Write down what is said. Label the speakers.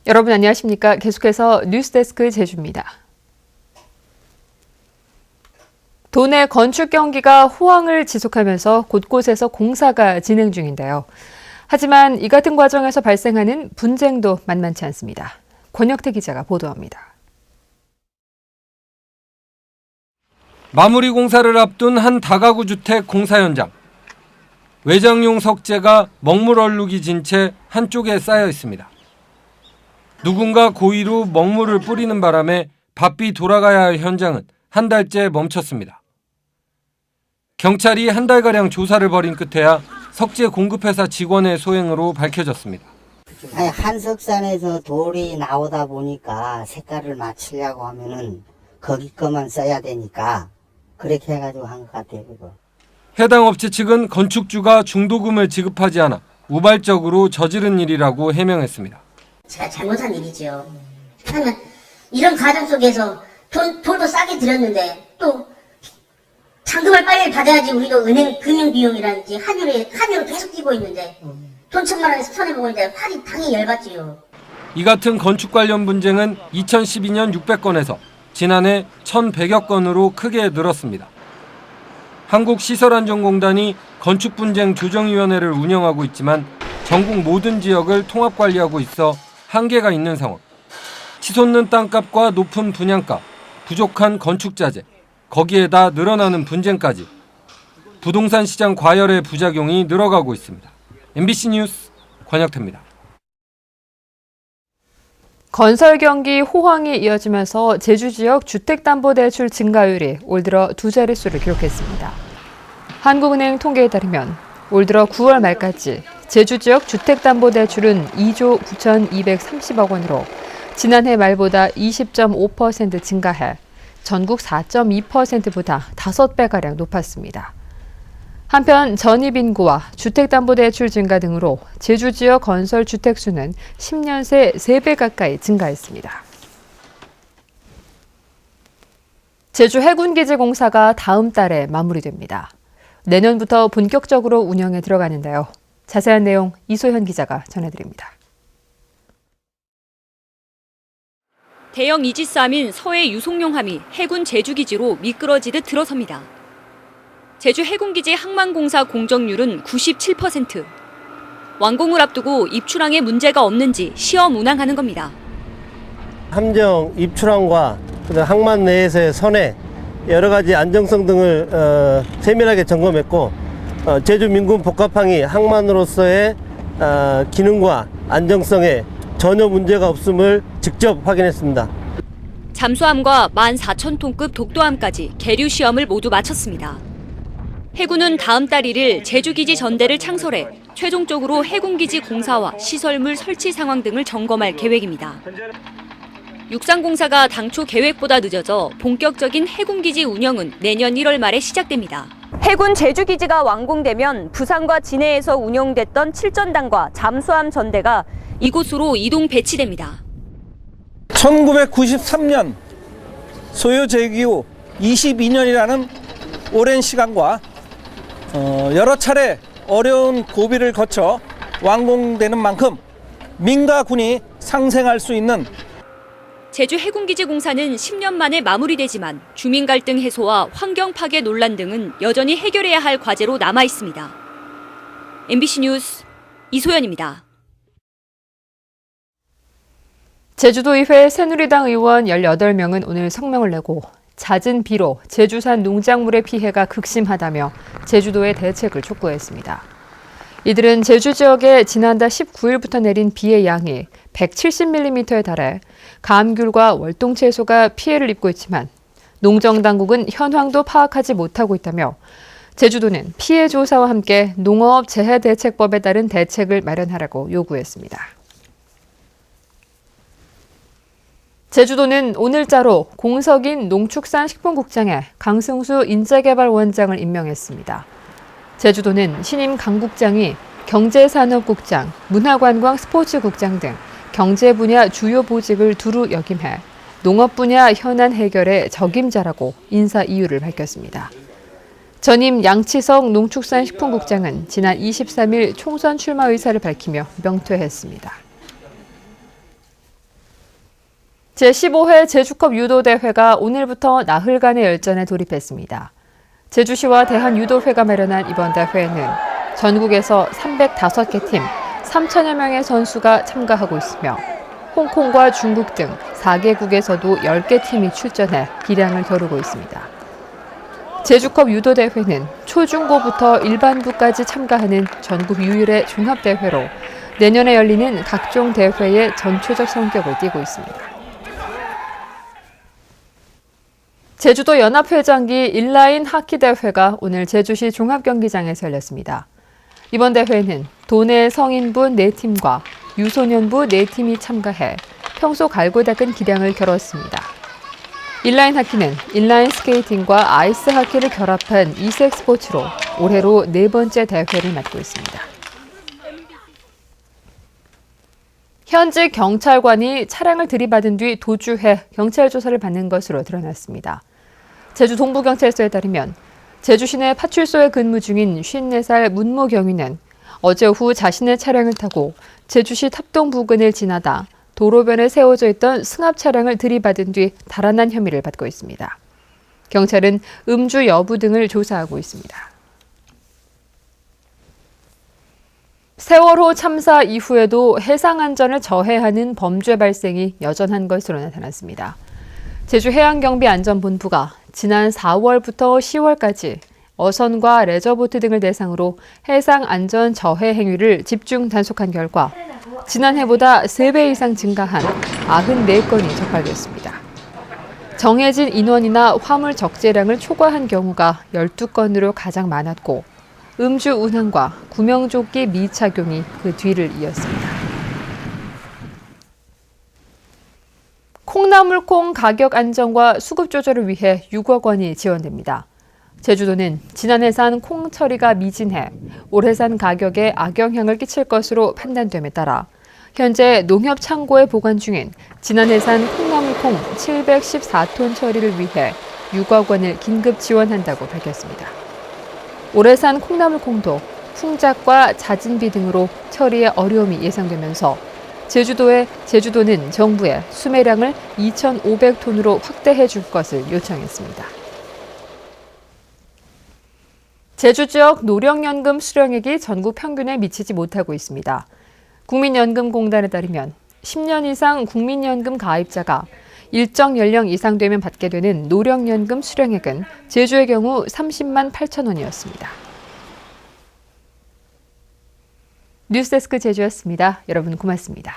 Speaker 1: 여러분 안녕하십니까? 계속해서 뉴스데스크 제주입니다. 도내 건축 경기가 호황을 지속하면서 곳곳에서 공사가 진행 중인데요. 하지만 이 같은 과정에서 발생하는 분쟁도 만만치 않습니다. 권혁태 기자가 보도합니다.
Speaker 2: 마무리 공사를 앞둔 한 다가구 주택 공사 현장. 외장용 석재가 먹물 얼룩이 진 채 한쪽에 쌓여 있습니다. 누군가 고의로 먹물을 뿌리는 바람에 바삐 돌아가야 할 현장은 한 달째 멈췄습니다. 경찰이 한 달가량 조사를 벌인 끝에야 석재 공급회사 직원의 소행으로 밝혀졌습니다.
Speaker 3: 한석산에서 돌이 나오다 보니까 색깔을 맞추려고 하면은 거기 거만 써야 되니까 그렇게 해가지고 한 것 같아요. 그거.
Speaker 2: 해당 업체 측은 건축주가 중도금을 지급하지 않아 우발적으로 저지른 일이라고 해명했습니다.
Speaker 4: 제가 잘못한 일이죠. 하면 이런 과정 속에서 돌도 싸게 들였는데 또 잔금을 빨리 받아야지 우리도 은행 금융 비용이라든지 함유로 계속 뛰고 있는데 돈 1,000만 원에서 손해보고 있는데 화리 당연히 열받지요.
Speaker 2: 이 같은 건축 관련 분쟁은 2012년 600건에서 지난해 1,100여 건으로 크게 늘었습니다. 한국시설안전공단이 건축분쟁조정위원회를 운영하고 있지만 전국 모든 지역을 통합관리하고 있어 한계가 있는 상황. 치솟는 땅값과 높은 분양가, 부족한 건축자재, 거기에다 늘어나는 분쟁까지 부동산 시장 과열의 부작용이 늘어가고 있습니다. MBC 뉴스 권혁태입니다.
Speaker 1: 건설 경기 호황이 이어지면서 제주 지역 주택담보대출 증가율이 올 들어 두 자릿수를 기록했습니다. 한국은행 통계에 따르면 올 들어 9월 말까지 제주 지역 주택담보대출은 2조 9,230억 원으로 지난해 말보다 20.5% 증가해 전국 4.2%보다 5배가량 높았습니다. 한편 전입인구와 주택담보대출 증가 등으로 제주 지역 건설 주택 수는 10년 새 3배 가까이 증가했습니다. 제주 해군기지 공사가 다음 달에 마무리됩니다. 내년부터 본격적으로 운영에 들어가는데요. 자세한 내용 이소현 기자가 전해드립니다.
Speaker 5: 대형 이지스함인 서해 유송용함이 해군 제주기지로 미끄러지듯 들어섭니다. 제주 해군기지 항만공사 공정률은 97%. 완공을 앞두고 입출항에 문제가 없는지 시험 운항하는 겁니다.
Speaker 6: 함정 입출항과 항만 내에서의 선해, 여러 가지 안정성 등을 세밀하게 점검했고 제주 민군 복합항이 항만으로서의 기능과 안정성에 전혀 문제가 없음을 직접 확인했습니다.
Speaker 5: 잠수함과 14,000톤급 독도함까지 계류 시험을 모두 마쳤습니다. 해군은 다음 달 1일 제주기지 전대를 창설해 최종적으로 해군기지 공사와 시설물 설치 상황 등을 점검할 계획입니다. 육상공사가 당초 계획보다 늦어져 본격적인 해군기지 운영은 내년 1월 말에 시작됩니다. 해군 제주기지가 완공되면 부산과 진해에서 운영됐던 칠전단과 잠수함 전대가 이곳으로 이동 배치됩니다.
Speaker 7: 1993년 소요 제기 후 22년이라는 오랜 시간과 여러 차례 어려운 고비를 거쳐 완공되는 만큼 민가 군이 상생할 수 있는
Speaker 5: 제주 해군기지 공사는 10년 만에 마무리되지만 주민 갈등 해소와 환경 파괴 논란 등은 여전히 해결해야 할 과제로 남아 있습니다. MBC 뉴스 이소연입니다.
Speaker 1: 제주도의회 새누리당 의원 18명은 오늘 성명을 내고 잦은 비로 제주산 농작물의 피해가 극심하다며 제주도의 대책을 촉구했습니다. 이들은 제주 지역에 지난달 19일부터 내린 비의 양이 170mm에 달해 감귤과 월동채소가 피해를 입고 있지만 농정당국은 현황도 파악하지 못하고 있다며 제주도는 피해 조사와 함께 농어업 재해대책법에 따른 대책을 마련하라고 요구했습니다. 제주도는 오늘자로 공석인 농축산식품국장에 강승수 인재개발원장을 임명했습니다. 제주도는 신임 강국장이 경제산업국장, 문화관광 스포츠국장 등 경제 분야 주요 보직을 두루 역임해 농업 분야 현안 해결에 적임자라고 인사 이유를 밝혔습니다. 전임 양치석 농축산식품국장은 지난 23일 총선 출마 의사를 밝히며 명퇴했습니다. 제15회 제주컵 유도대회가 오늘부터 나흘간의 열전에 돌입했습니다. 제주시와 대한유도회가 마련한 이번 대회에는 전국에서 305개 팀, 3천여 명의 선수가 참가하고 있으며 홍콩과 중국 등 4개국에서도 10개 팀이 출전해 기량을 겨루고 있습니다. 제주컵 유도대회는 초중고부터 일반부까지 참가하는 전국 유일의 종합대회로 내년에 열리는 각종 대회의 전초적 성격을 띠고 있습니다. 제주도 연합회장기 인라인 하키대회가 오늘 제주시 종합경기장에서 열렸습니다. 이번 대회는 도내 성인부 4팀과 유소년부 4팀이 참가해 평소 갈고 닦은 기량을 겨뤘습니다. 인라인 하키는 인라인 스케이팅과 아이스 하키를 결합한 이색 스포츠로 올해로 4번째 대회를 맡고 있습니다. 현직 경찰관이 차량을 들이받은 뒤 도주해 경찰 조사를 받는 것으로 드러났습니다. 제주 동부경찰서에 따르면 제주 시내 파출소에 근무 중인 54살 문모 경위는 어제 오후 자신의 차량을 타고 제주시 탑동 부근을 지나다 도로변에 세워져 있던 승합 차량을 들이받은 뒤 달아난 혐의를 받고 있습니다. 경찰은 음주 여부 등을 조사하고 있습니다. 세월호 참사 이후에도 해상 안전을 저해하는 범죄 발생이 여전한 것으로 나타났습니다. 제주해양경비안전본부가 지난 4월부터 10월까지 어선과 레저보트 등을 대상으로 해상 안전 저해 행위를 집중 단속한 결과 지난해보다 3배 이상 증가한 94건이 적발됐습니다. 정해진 인원이나 화물 적재량을 초과한 경우가 12건으로 가장 많았고 음주 운항과 구명조끼 미착용이 그 뒤를 이었습니다. 콩나물콩 가격 안정과 수급 조절을 위해 6억 원이 지원됩니다. 제주도는 지난해 산 콩 처리가 미진해 올해 산 가격에 악영향을 끼칠 것으로 판단됨에 따라 현재 농협 창고에 보관 중인 지난해 산 콩나물콩 714톤 처리를 위해 6억 원을 긴급 지원한다고 밝혔습니다. 올해 산 콩나물콩도 풍작과 잦은 비 등으로 처리에 어려움이 예상되면서 제주도는 정부에 수매량을 2,500톤으로 확대해 줄 것을 요청했습니다. 제주 지역 노령연금 수령액이 전국 평균에 미치지 못하고 있습니다. 국민연금공단에 따르면 10년 이상 국민연금 가입자가 일정 연령 이상 되면 받게 되는 노령연금 수령액은 제주의 경우 30만 8천 원이었습니다. 뉴스데스크 제주였습니다. 여러분 고맙습니다.